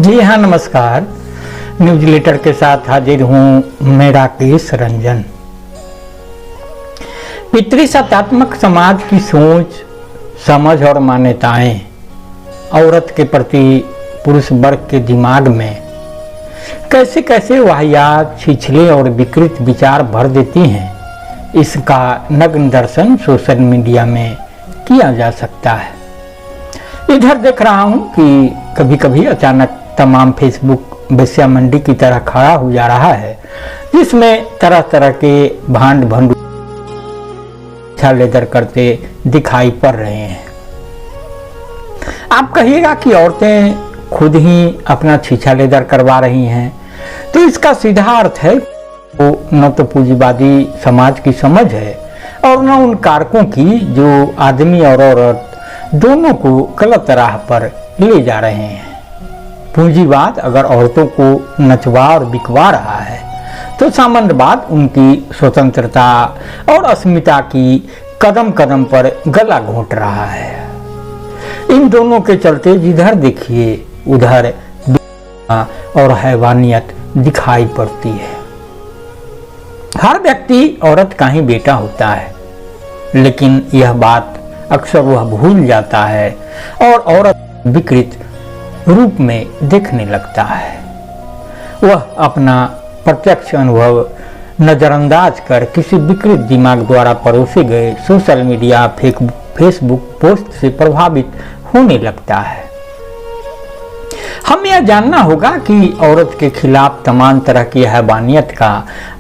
जी हाँ, नमस्कार। News letter के साथ हाजिर हूँ मैं राकेश रंजन। पितृसत्तात्मक समाज की सोच, समझ और मान्यताएं औरत के प्रति पुरुष वर्ग के दिमाग में कैसे कैसे वाहियात, छिछले और विकृत विचार भर देती हैं, इसका नग्न दर्शन सोशल मीडिया में किया जा सकता है। इधर देख रहा हूं कि कभी कभी अचानक तमाम फेसबुक वेश्या मंडी की तरह खड़ा हो जा रहा है, जिसमें तरह तरह के भांड भंड लेदर करते दिखाई पड़ रहे हैं। आप कहिएगा कि औरतें खुद ही अपना छीछा लेदर करवा रही हैं, तो इसका सीधा अर्थ है वो न तो पूंजीवादी समाज की समझ है और न उन कारकों की जो आदमी और औरत दोनों को गलत राह पर ले जा रहे हैं। पूंजीवाद अगर औरतों को नचवा और बिकवा रहा है, तो सामंतवाद उनकी स्वतंत्रता और अस्मिता की कदम कदम पर गला घोंट रहा है। इन दोनों के चलते जिधर देखिए उधर और हैवानियत दिखाई पड़ती है। हर व्यक्ति औरत का ही बेटा होता है, लेकिन यह बात अक्सर वह भूल जाता है और औरत विकृत रूप में देखने लगता है। वह अपना प्रत्यक्ष अनुभव नजरअंदाज कर किसी विकृत दिमाग द्वारा परोसे गए सोशल मीडिया, फेसबुक पोस्ट से प्रभावित होने लगता है। हमें यह जानना होगा कि औरत के खिलाफ तमाम तरह की हैवानियत का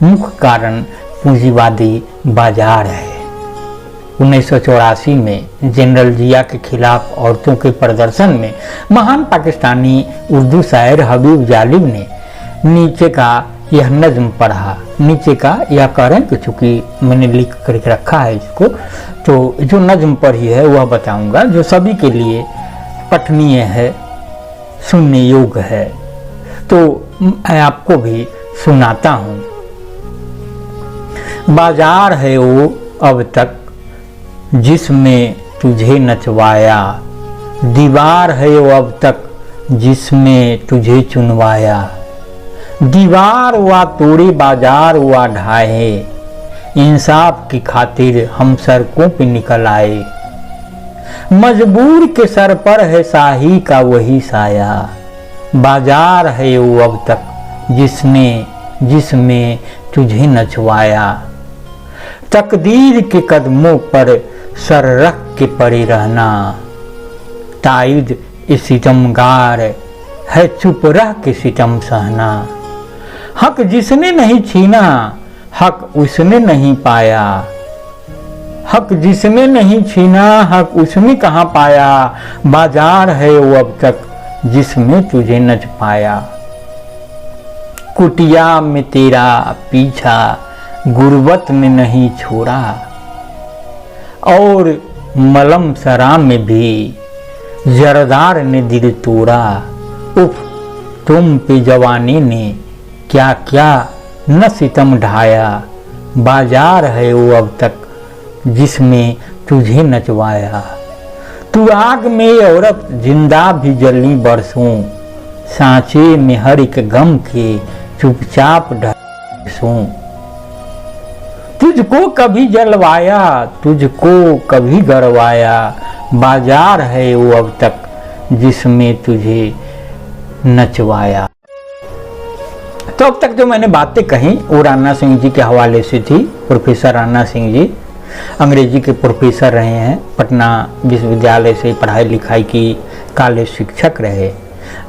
मुख्य कारण पूंजीवादी बाजार है। 1984 में जनरल जिया के खिलाफ औरतों के प्रदर्शन में महान पाकिस्तानी उर्दू शायर हबीब जालिब ने नीचे का यह नज्म पढ़ा। नीचे का यह कह रहे हैं कि चूंकि मैंने लिख करके रखा है इसको, तो जो नज्म पढ़ी है वह बताऊंगा, जो सभी के लिए पठनीय है, सुनने योग्य है। तो मैं आपको भी सुनाता हूँ। बाजार है वो अब तक जिसमें तुझे नचवाया, दीवार है वो अब तक जिसमें तुझे चुनवाया। दीवार हुआ तोड़े, बाजार हुआ ढाए, इंसाफ की खातिर हम सड़कों पे निकल आए। मजबूर के सर पर है शाही का वही साया, बाजार है वो अब तक जिसमें तुझे नचवाया। तकदीर के कदमों पर सर रख के पड़े रहना, ताइद इस सितमगार है चुप रह के सितम सहना। हक जिसने नहीं छीना, हक उसने नहीं पाया। हक जिसने नहीं छीना, हक उसने कहाँ पाया। बाजार है वो अब तक जिसमें तुझे नच पाया। कुटिया में तेरा पीछा गुर्बत ने नहीं छोड़ा, और मलम सरा में भी जरदार ने दिल तोड़ा। उफ, तुम पे जवानी ने क्या क्या न सितम ढाया। बाजार है वो अब तक जिसमें तुझे नचवाया। तू आग में औरत जिंदा भी जली बरसों, सांचे में हर एक गम के चुपचाप ढसों। तुझको कभी जलवाया, तुझको कभी गरवाया। बाजार है वो अब तक जिसमें तुझे नचवाया। तो अब तक जो मैंने बातें कही वो राणा सिंह जी के हवाले से थी। प्रोफेसर राणा सिंह जी अंग्रेजी के प्रोफेसर रहे हैं, पटना विश्वविद्यालय से पढ़ाई लिखाई की, कॉलेज शिक्षक रहे,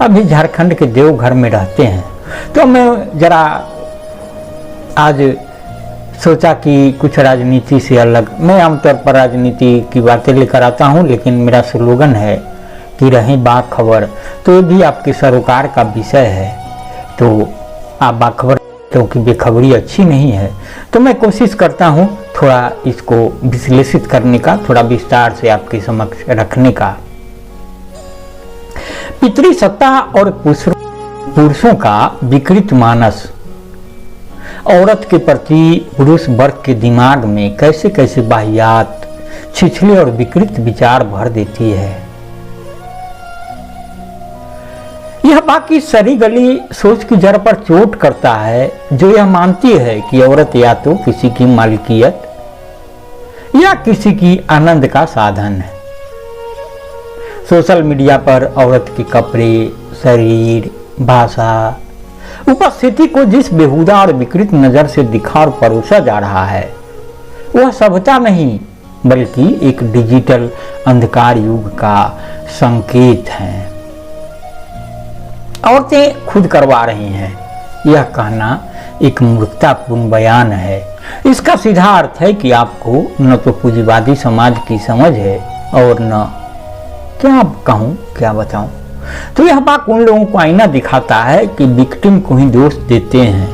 अभी झारखंड के देवघर में रहते हैं। तो मैं जरा आज सोचा कि कुछ राजनीति से अलग, मैं आमतौर पर राजनीति की बातें लेकर आता हूं, लेकिन मेरा स्लोगन है कि रही बाखबर, तो ये भी आपके सरोकार का विषय है। तो आप बाखबर, क्योंकि बेखबरी अच्छी नहीं है, तो मैं कोशिश करता हूं थोड़ा इसको विश्लेषित करने का, थोड़ा विस्तार से आपके समक्ष रखने का। पितृसत्ता और पुरुषों का विकृत मानस औरत के प्रति पुरुष वर्ग के दिमाग में कैसे कैसे वाहियात, छिछले और विकृत विचार भर देती है। यह बाकी सरी गली सोच की जड़ पर चोट करता है, जो यह मानती है कि औरत या तो किसी की मालकियत या किसी की आनंद का साधन है। सोशल मीडिया पर औरत के कपड़े, शरीर, भाषा, उपस्थिति को जिस बेहुदा और विकृत नजर से दिखा और परोसा जा रहा है, वह सभ्यता नहीं बल्कि एक डिजिटल अंधकार युग का संकेत है। औरतें खुद करवा रही हैं, यह कहना एक मूर्खतापूर्ण बयान है। इसका सीधा अर्थ है कि आपको न तो पूंजीवादी समाज की समझ है और न क्या कहूं क्या बताऊं। तो यह बात उन लोगों को आईना दिखाता है कि विक्टिम को ही दोष देते हैं।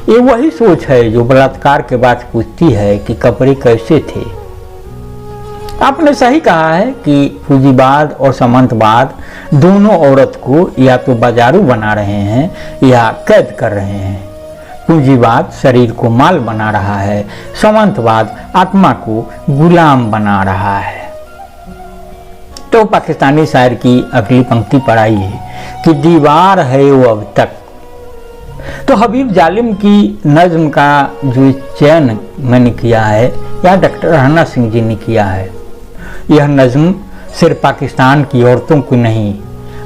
ये वही सोच है जो बलात्कार के बाद पूछती है कि कपड़े कैसे थे। आपने सही कहा है कि पूंजीवाद और सामंतवाद दोनों औरत को या तो बाजारू बना रहे हैं या कैद कर रहे हैं। पूंजीवाद शरीर को माल बना रहा है, सामंतवाद आत्मा को गुलाम बना रहा है। तो पाकिस्तानी शायर की अगली पंक्ति पढ़ाई है कि दीवार है वो अब तक। तो हबीब जालिम की नज्म का जो चयन मैंने किया है या डॉक्टर रहना सिंह जी ने किया है, यह नज्म सिर्फ पाकिस्तान की औरतों की नहीं,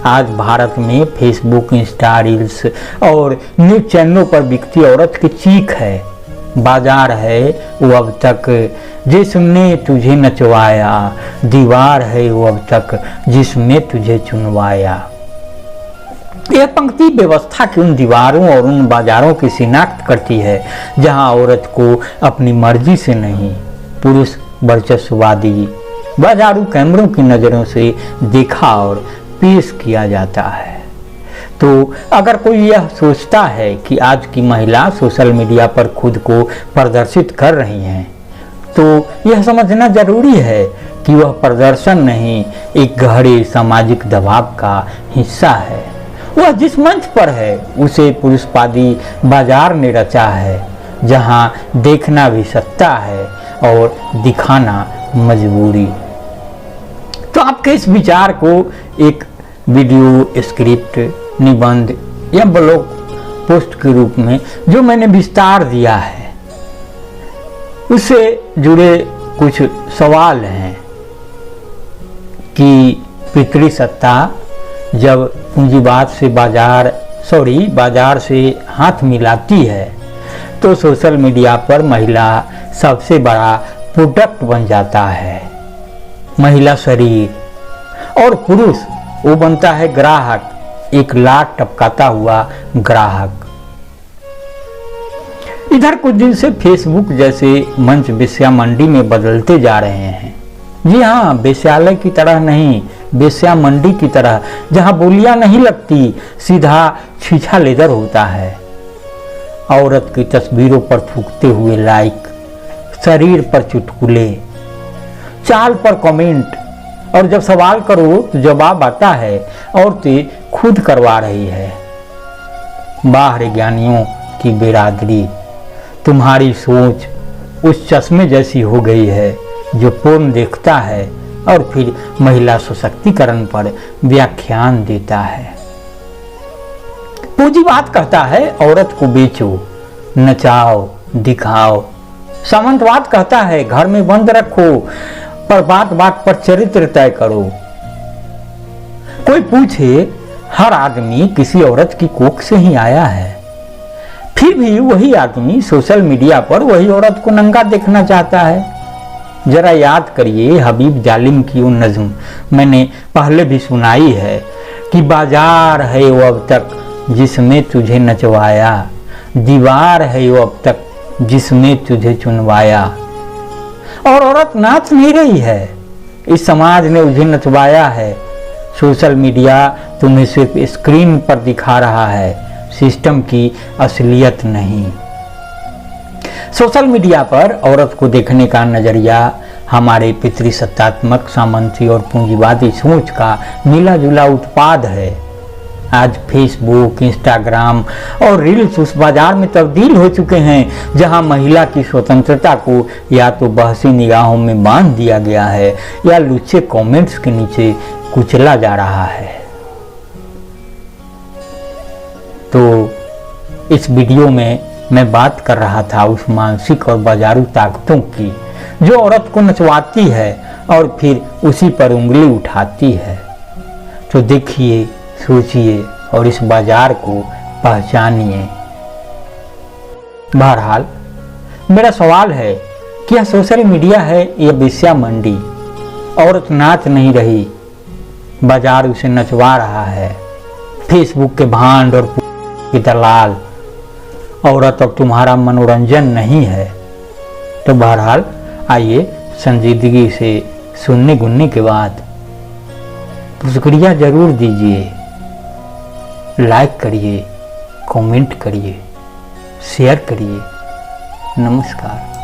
आज भारत में फेसबुक, इंस्टा रील्स और न्यूज चैनलों पर बिकती औरत की चीख है। बाजार है वो अब तक जिसने तुझे नचवाया, दीवार है वो अब तक जिसने तुझे चुनवाया। यह पंक्ति व्यवस्था की उन दीवारों और उन बाजारों की शिनाख्त करती है जहां औरत को अपनी मर्जी से नहीं, पुरुष वर्चस्ववादी बाजारू कैमरों की नजरों से देखा और पेश किया जाता है। तो अगर कोई यह सोचता है कि आज की महिला सोशल मीडिया पर खुद को प्रदर्शित कर रही हैं, तो यह समझना जरूरी है कि वह प्रदर्शन नहीं, एक गहरे सामाजिक दबाव का हिस्सा है। वह जिस मंच पर है उसे पुरुषवादी बाजार ने रचा है, जहां देखना भी सत्ता है और दिखाना मजबूरी। तो आपके इस विचार को एक वीडियो, स्क्रिप्ट, निबंध या ब्लॉग पोस्ट के रूप में जो मैंने विस्तार दिया है, उससे जुड़े कुछ सवाल हैं कि पितृसत्ता जब पूंजीवाद से बाजार से हाथ मिलाती है तो सोशल मीडिया पर महिला सबसे बड़ा प्रोडक्ट बन जाता है। महिला शरीर और पुरुष वो बनता है ग्राहक, एक लाट टपकाता हुआ ग्राहक। इधर कुछ दिन से फेसबुक जैसे मंच वेश्या मंडी में बदलते जा रहे हैं। जी हाँ, वेश्यालय की तरह नहीं, वेश्या मंडी की तरह, जहां बोलियां नहीं लगती, सीधा छीछा लेदर होता है। औरत की तस्वीरों पर थूकते हुए लाइक, शरीर पर चुटकुले, चाल पर कमेंट, और जब सवाल करो तो जवाब आता है औरतें खुद करवा रही है। बाहरी ज्ञानियों की बिरादरी, तुम्हारी सोच उस चश्मे जैसी हो गई है जो पोर्न देखता है और फिर महिला सशक्तिकरण पर व्याख्यान देता है। पूंजीवाद कहता है औरत को बेचो, नचाओ, दिखाओ। सामंतवाद कहता है घर में बंद रखो, पर बात बात पर चरित्र तय करो। कोई पूछे, हर आदमी किसी औरत की कोख से ही आया है, फिर भी वही आदमी सोशल मीडिया पर वही औरत को नंगा देखना चाहता है। जरा याद करिए हबीब जालिम की वो नज्म, मैंने पहले भी सुनाई है कि बाजार है वो अब तक जिसमें तुझे नचवाया, दीवार है वो अब तक जिसमें तुझे चुनवाया। और औरत नाच नहीं रही है, इस समाज ने उसे नचवाया है। सोशल मीडिया तुम्हें सिर्फ स्क्रीन पर दिखा रहा है, सिस्टम की असलियत नहीं। सोशल मीडिया पर औरत को देखने का नजरिया हमारे पितृसत्तात्मक, सामंती और पूंजीवादी सोच का मिला जुला उत्पाद है। आज फेसबुक, इंस्टाग्राम और रील्स उस बाजार में तब्दील हो चुके हैं जहां महिला की स्वतंत्रता को या तो बहसी निगाहों में बांध दिया गया है या लुच्चे कमेंट्स के नीचे कुचला जा रहा है। तो इस वीडियो में मैं बात कर रहा था उस मानसिक और बाजारू ताकतों की जो औरत को नचवाती है और फिर उसी पर उंगली उठाती है। तो देखिए, सोचिए और इस बाजार को पहचानिए। बहरहाल मेरा सवाल है कि यह सोशल मीडिया है या वेश्या मंडी? औरत नाच नहीं रही, बाजार उसे नचवा रहा है। फेसबुक के भांड और की दलाल, औरत अब तुम्हारा मनोरंजन नहीं है। तो बहरहाल आइए संजीदगी से सुनने गुनने के बाद प्रतिक्रिया जरूर दीजिए, लाइक करिए, कमेंट करिए, शेयर करिए। नमस्कार।